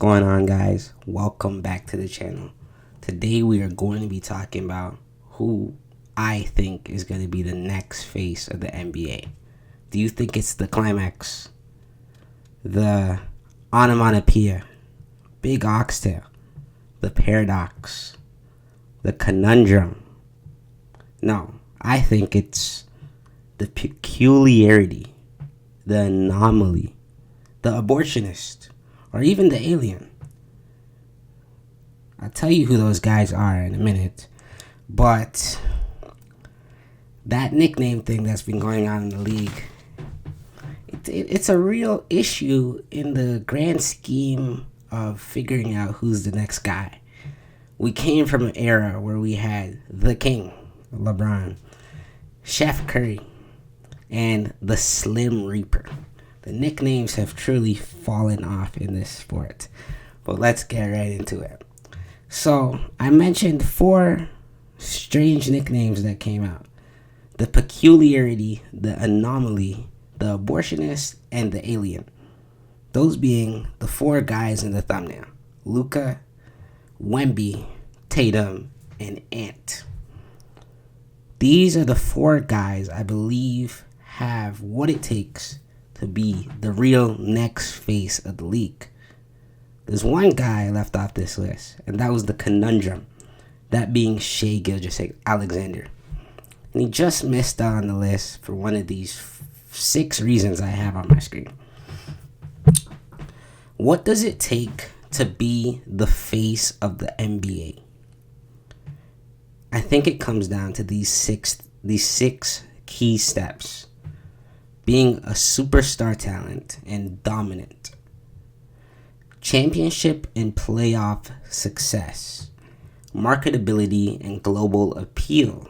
going on, guys? Welcome back to the channel. Today we are going to be talking about who I think is going to be the next face of the NBA. Do you think it's the climax, the onomatopoeia, big oxtail, the paradox, the conundrum? No, I think it's the peculiarity, the anomaly, the abortionist, or even the alien. I'll tell you who those guys are in a minute, but that nickname thing that's been going on in the league, it's a real issue in the grand scheme of figuring out who's the next guy. We came from an era where we had the king, LeBron, Chef Curry, and the Slim Reaper. The nicknames have truly fallen off in this sport, but let's get right into it. So I mentioned 4 strange nicknames that came out: the peculiarity, the anomaly, the abortionist, and the alien. Those being the 4 guys in the thumbnail: Luka, Wemby, Tatum, and Ant. These are the 4 guys I believe have what it takes to be the real next face of the league. There's one guy left off this list, and that was the conundrum, that being Shai Gilgeous-Alexander. And he just missed out on the list for one of these 6 reasons I have on my screen. What does it take to be the face of the NBA? I think it comes down to these six key steps: being a superstar talent and dominant, championship and playoff success, marketability and global appeal,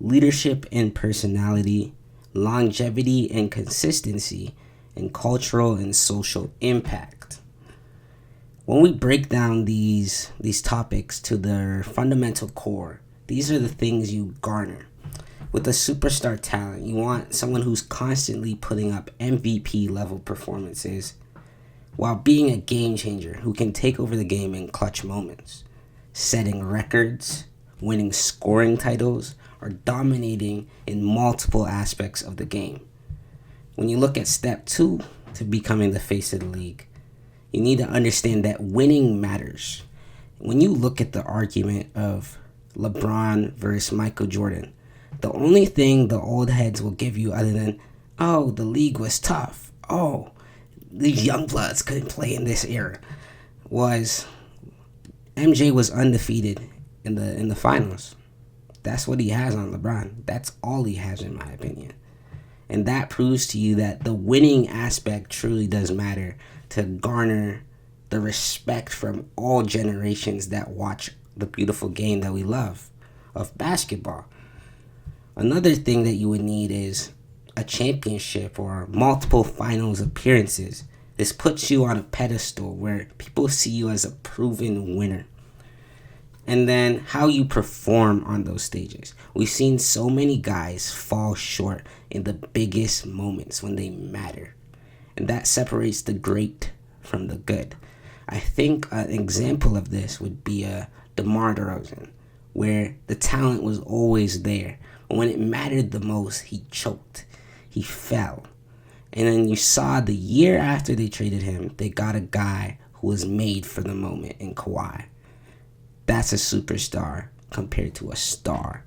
leadership and personality, longevity and consistency, and cultural and social impact. When we break down these topics to their fundamental core, these are the things you garner. With a superstar talent, you want someone who's constantly putting up MVP level performances while being a game changer who can take over the game in clutch moments, setting records, winning scoring titles, or dominating in multiple aspects of the game. When you look at step 2 to becoming the face of the league, you need to understand that winning matters. When you look at the argument of LeBron versus Michael Jordan, the only thing the old heads will give you other than, oh, the league was tough, oh, these young bloods couldn't play in this era, was MJ was undefeated in the finals. That's what he has on LeBron. That's all he has, in my opinion. And that proves to you that the winning aspect truly does matter to garner the respect from all generations that watch the beautiful game that we love of basketball. Another thing that you would need is a championship or multiple finals appearances. This puts you on a pedestal where people see you as a proven winner. And then how you perform on those stages. We've seen so many guys fall short in the biggest moments when they matter. And that separates the great from the good. I think an example of this would be DeMar DeRozan, where the talent was always there. When it mattered the most, he choked. He fell. And then you saw the year after they traded him, they got a guy who was made for the moment in Kawhi. That's a superstar compared to a star.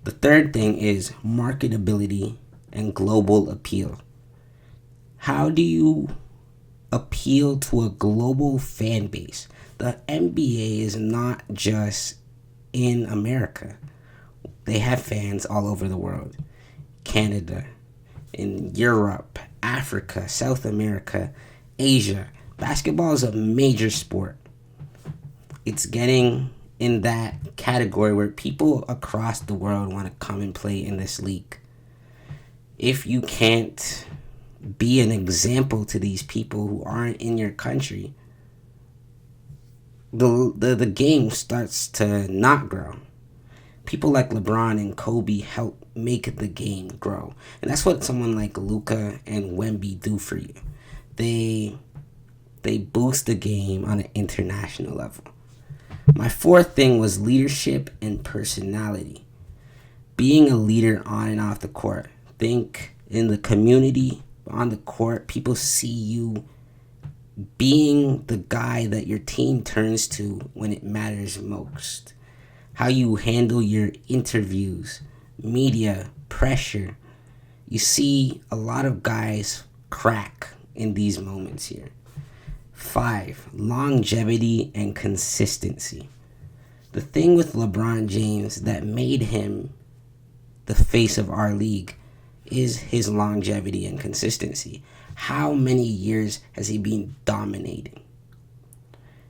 The third thing is marketability and global appeal. How do you appeal to a global fan base? The NBA is not just in America. They have fans all over the world. Canada, in Europe, Africa, South America, Asia. Basketball is a major sport. It's getting in that category where people across the world want to come and play in this league. If you can't be an example to these people who aren't in your country, the game starts to not grow. People like LeBron and Kobe help make the game grow. And that's what someone like Luka and Wemby do for you. They they boost the game on an international level. My fourth thing was leadership and personality. Being a leader on and off the court. Think in the community, on the court, people see you being the guy that your team turns to when it matters most. How you handle your interviews, media, pressure. You see a lot of guys crack in these moments here. 5, longevity and consistency. The thing with LeBron James that made him the face of our league is his longevity and consistency. How many years has he been dominating?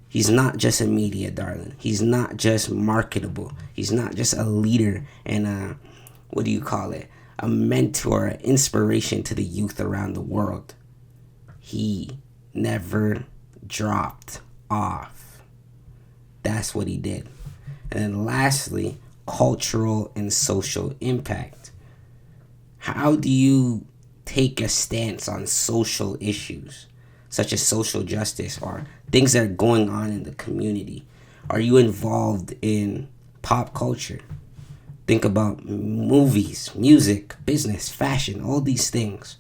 He's not just a media darling. He's not just marketable. He's not just a leader and a mentor, an inspiration to the youth around the world. He never dropped off. That's what he did. And then lastly, cultural and social impact. How do you take a stance on social issues, such as social justice or things that are going on in the community? Are you involved in pop culture? Think about movies, music, business, fashion, all these things.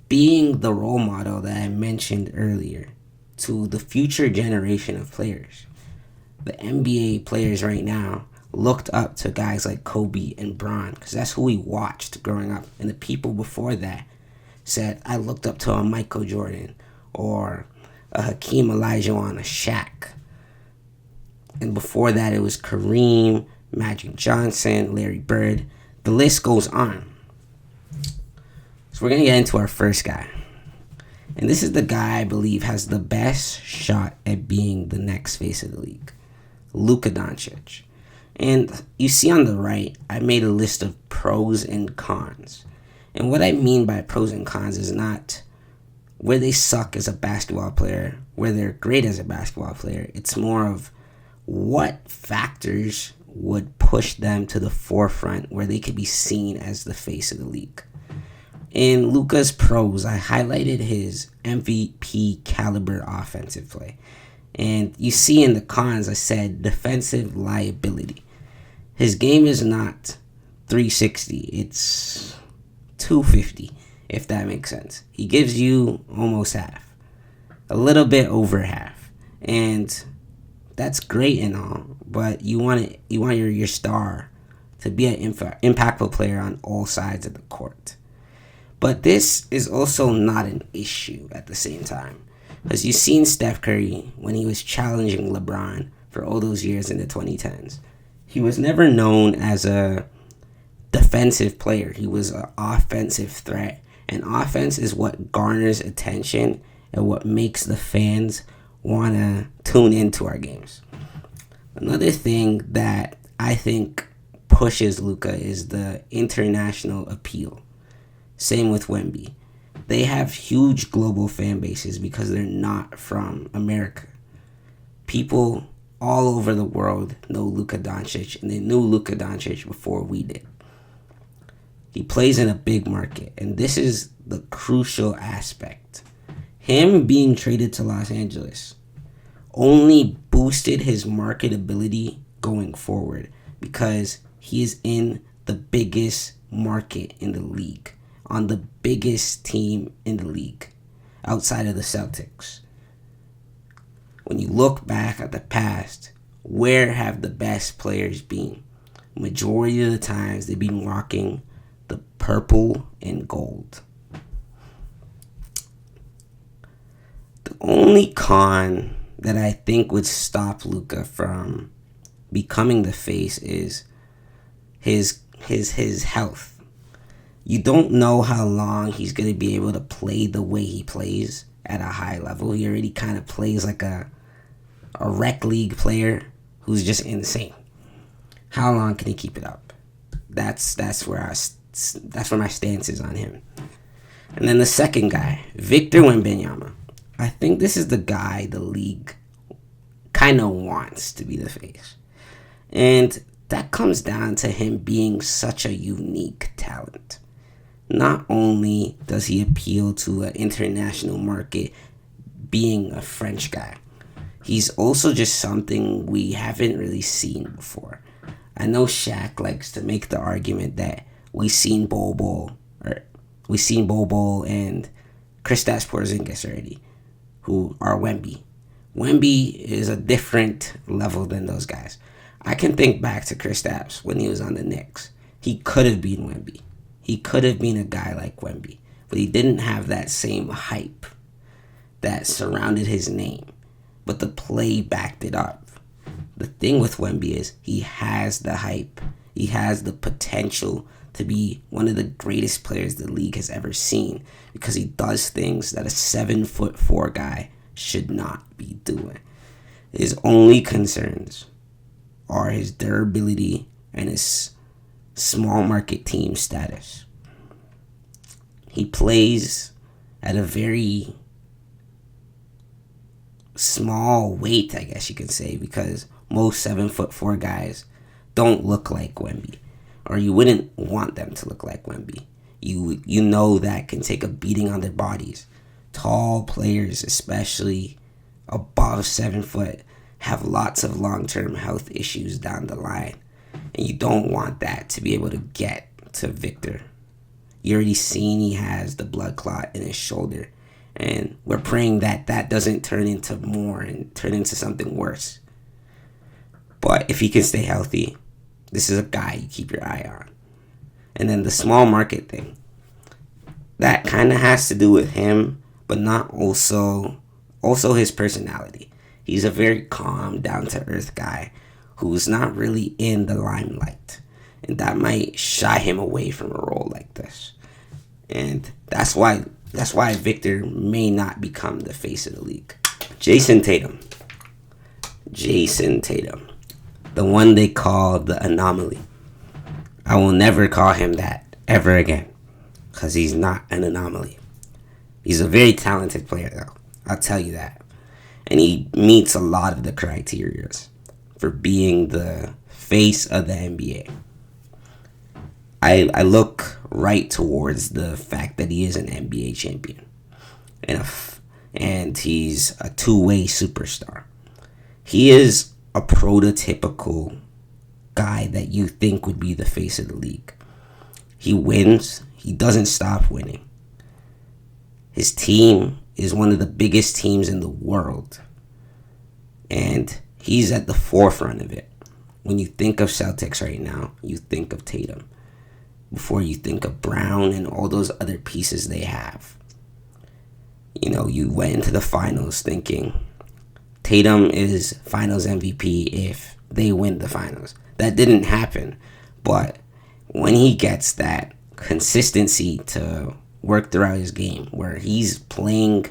Being the role model that I mentioned earlier to the future generation of players. The NBA players right now looked up to guys like Kobe and Bron because that's who we watched growing up. And the people before that said, I looked up to a Michael Jordan or a Hakeem Olajuwon, a Shaq. And before that, it was Kareem, Magic Johnson, Larry Bird. The list goes on. So we're going to get into our first guy. And this is the guy I believe has the best shot at being the next face of the league. Luka Dončić. And you see on the right, I made a list of pros and cons. And what I mean by pros and cons is not where they suck as a basketball player, where they're great as a basketball player. It's more of what factors would push them to the forefront where they could be seen as the face of the league. In Luka's pros, I highlighted his MVP caliber offensive play. And you see in the cons, I said defensive liability. His game is not 360, it's 250, if that makes sense. He gives you almost half, a little bit over half. And that's great and all, but you want your star to be an impactful player on all sides of the court. But this is also not an issue at the same time. Because you've seen Steph Curry when he was challenging LeBron for all those years in the 2010s. He was never known as a defensive player. He was an offensive threat. And offense is what garners attention and what makes the fans want to tune into our games. Another thing that I think pushes Luka is the international appeal. Same with Wemby. They have huge global fan bases because they're not from America. People all over the world know Luka Dončić, and they knew Luka Dončić before we did. He plays in a big market, and this is the crucial aspect. Him being traded to Los Angeles only boosted his marketability going forward because he is in the biggest market in the league, on the biggest team in the league outside of the Celtics. When you look back at the past, where have the best players been? Majority of the times they've been rocking the purple and gold. The only con that I think would stop Luka from becoming the face is his health. You don't know how long he's going to be able to play the way he plays at a high level. He already kind of plays like a rec league player who's just insane. How long can he keep it up? That's where my stance is on him. And then the second guy, Victor Wembanyama. I think this is the guy the league kind of wants to be the face. And that comes down to him being such a unique talent. Not only does he appeal to an international market being a French guy. He's also just something we haven't really seen before. I know Shaq likes to make the argument that we seen Bobo and Kristaps Porzingis already, who are Wemby. Wemby is a different level than those guys. I can think back to Kristaps when he was on the Knicks. He could have been Wemby. He could have been a guy like Wemby, but he didn't have that same hype that surrounded his name. But the play backed it up. The thing with Wemby is he has the hype. He has the potential to be one of the greatest players the league has ever seen because he does things that a 7'4" guy should not be doing. His only concerns are his durability and his small market team status. He plays at a very small weight, I guess you could say, because most 7'4" guys don't look like Wemby, or you wouldn't want them to look like Wemby. You know that can take a beating on their bodies. Tall players, especially above 7 foot, have lots of long-term health issues down the line, and you don't want that to be able to get to Victor. You already seen he has the blood clot in his shoulder, and we're praying that that doesn't turn into more and turn into something worse. But if he can stay healthy, this is a guy you keep your eye on. And then the small market thing, that kind of has to do with him, but not also his personality. He's a very calm, down-to-earth guy who's not really in the limelight, and that might shy him away from a role like this. And that's why Victor may not become the face of the league. Jayson Tatum, the one they call the anomaly. I will never call him that ever again, because he's not an anomaly. He's a very talented player, though. I'll tell you that. And he meets a lot of the criteria for being the face of the NBA. I look right towards the fact that he is an NBA champion. And he's a two-way superstar. He is a prototypical guy that you think would be the face of the league. He wins. He doesn't stop winning. His team is one of the biggest teams in the world. And he's at the forefront of it. When you think of Celtics right now, you think of Tatum. Before you think of Brown and all those other pieces they have. You know, you went into the finals thinking Tatum is finals MVP if they win the finals. That didn't happen. But when he gets that consistency to work throughout his game, where he's playing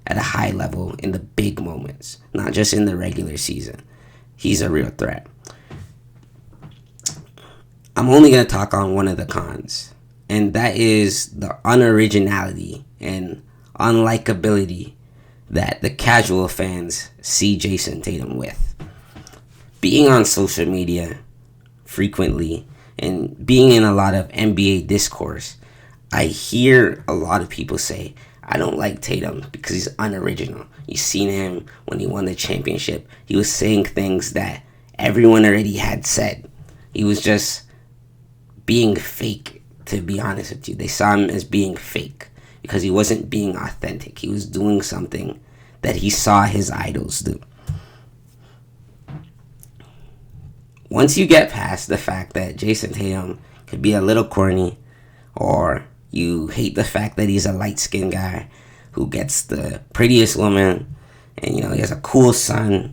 at a high level in the big moments, not just in the regular season, he's a real threat. I'm only going to talk on one of the cons, and that is the unoriginality and unlikability that the casual fans see Jayson Tatum with. Being on social media frequently and being in a lot of NBA discourse, I hear a lot of people say, I don't like Tatum because he's unoriginal. You've seen him when he won the championship. He was saying things that everyone already had said. He was just being fake, to be honest with you. They saw him as being fake because he wasn't being authentic. He was doing something that he saw his idols do. Once you get past the fact that Jayson Tatum could be a little corny, or you hate the fact that he's a light-skinned guy who gets the prettiest woman, and he has a cool son,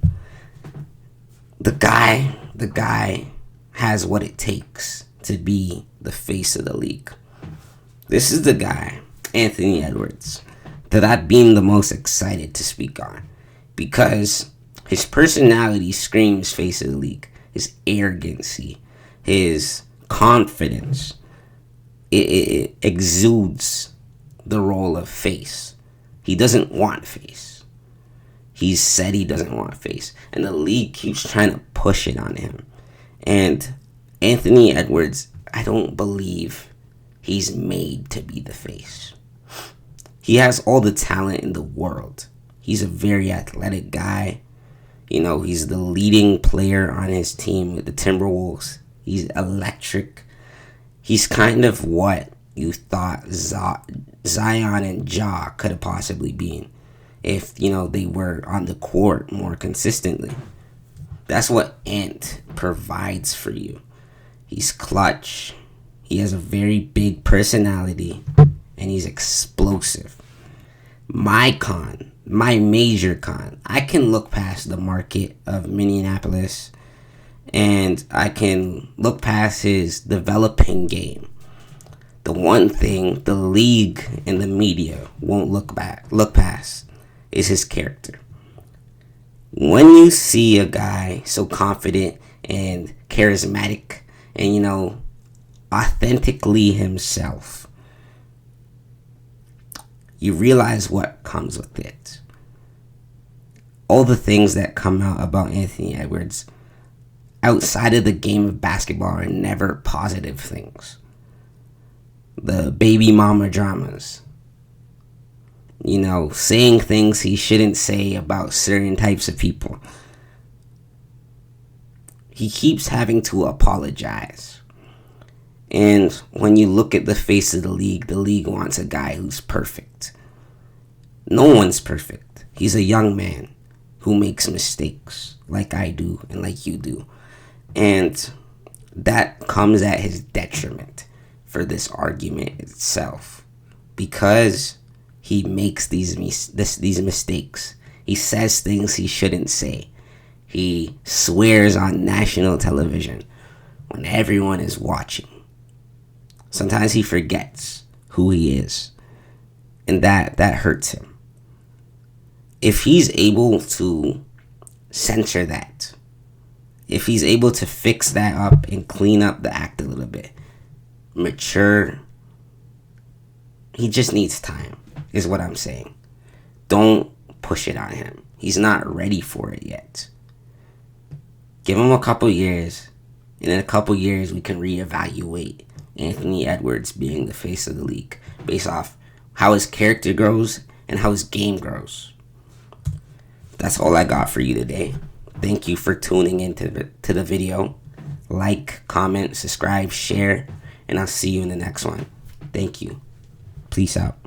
the guy has what it takes to be the face of the league. This is the guy, Anthony Edwards, that I've been the most excited to speak on, because his personality screams face of the league. His arrogancy, his confidence, it exudes the role of face. He doesn't want face. He's said he doesn't want face, and the league keeps trying to push it on him. And Anthony Edwards, I don't believe he's made to be the face. He has all the talent in the world. He's a very athletic guy. He's the leading player on his team with the Timberwolves. He's electric. He's kind of what you thought Zion and Ja could have possibly been if, they were on the court more consistently. That's what Ant provides for you. He's clutch. He has a very big personality, and he's explosive. My major con, I can look past the market of Minneapolis, and I can look past his developing game. The one thing the league and the media won't look past is his character. When you see a guy so confident and charismatic and, authentically himself, you realize what comes with it. All the things that come out about Anthony Edwards outside of the game of basketball are never positive things. The baby mama dramas. Saying things he shouldn't say about certain types of people. He keeps having to apologize. And when you look at the face of the league wants a guy who's perfect. No one's perfect. He's a young man who makes mistakes like I do and like you do. And that comes at his detriment for this argument itself. Because he makes these mistakes. He says things he shouldn't say. He swears on national television when everyone is watching. Sometimes he forgets who he is. And that hurts him. If he's able to censor that, if he's able to fix that up and clean up the act a little bit, mature, he just needs time, is what I'm saying. Don't push it on him. He's not ready for it yet. Give him a couple years, and in a couple years we can reevaluate Anthony Edwards being the face of the league based off how his character grows and how his game grows. That's all I got for you today. Thank you for tuning into the video. Like, comment, subscribe, share, and I'll see you in the next one. Thank you. Peace out.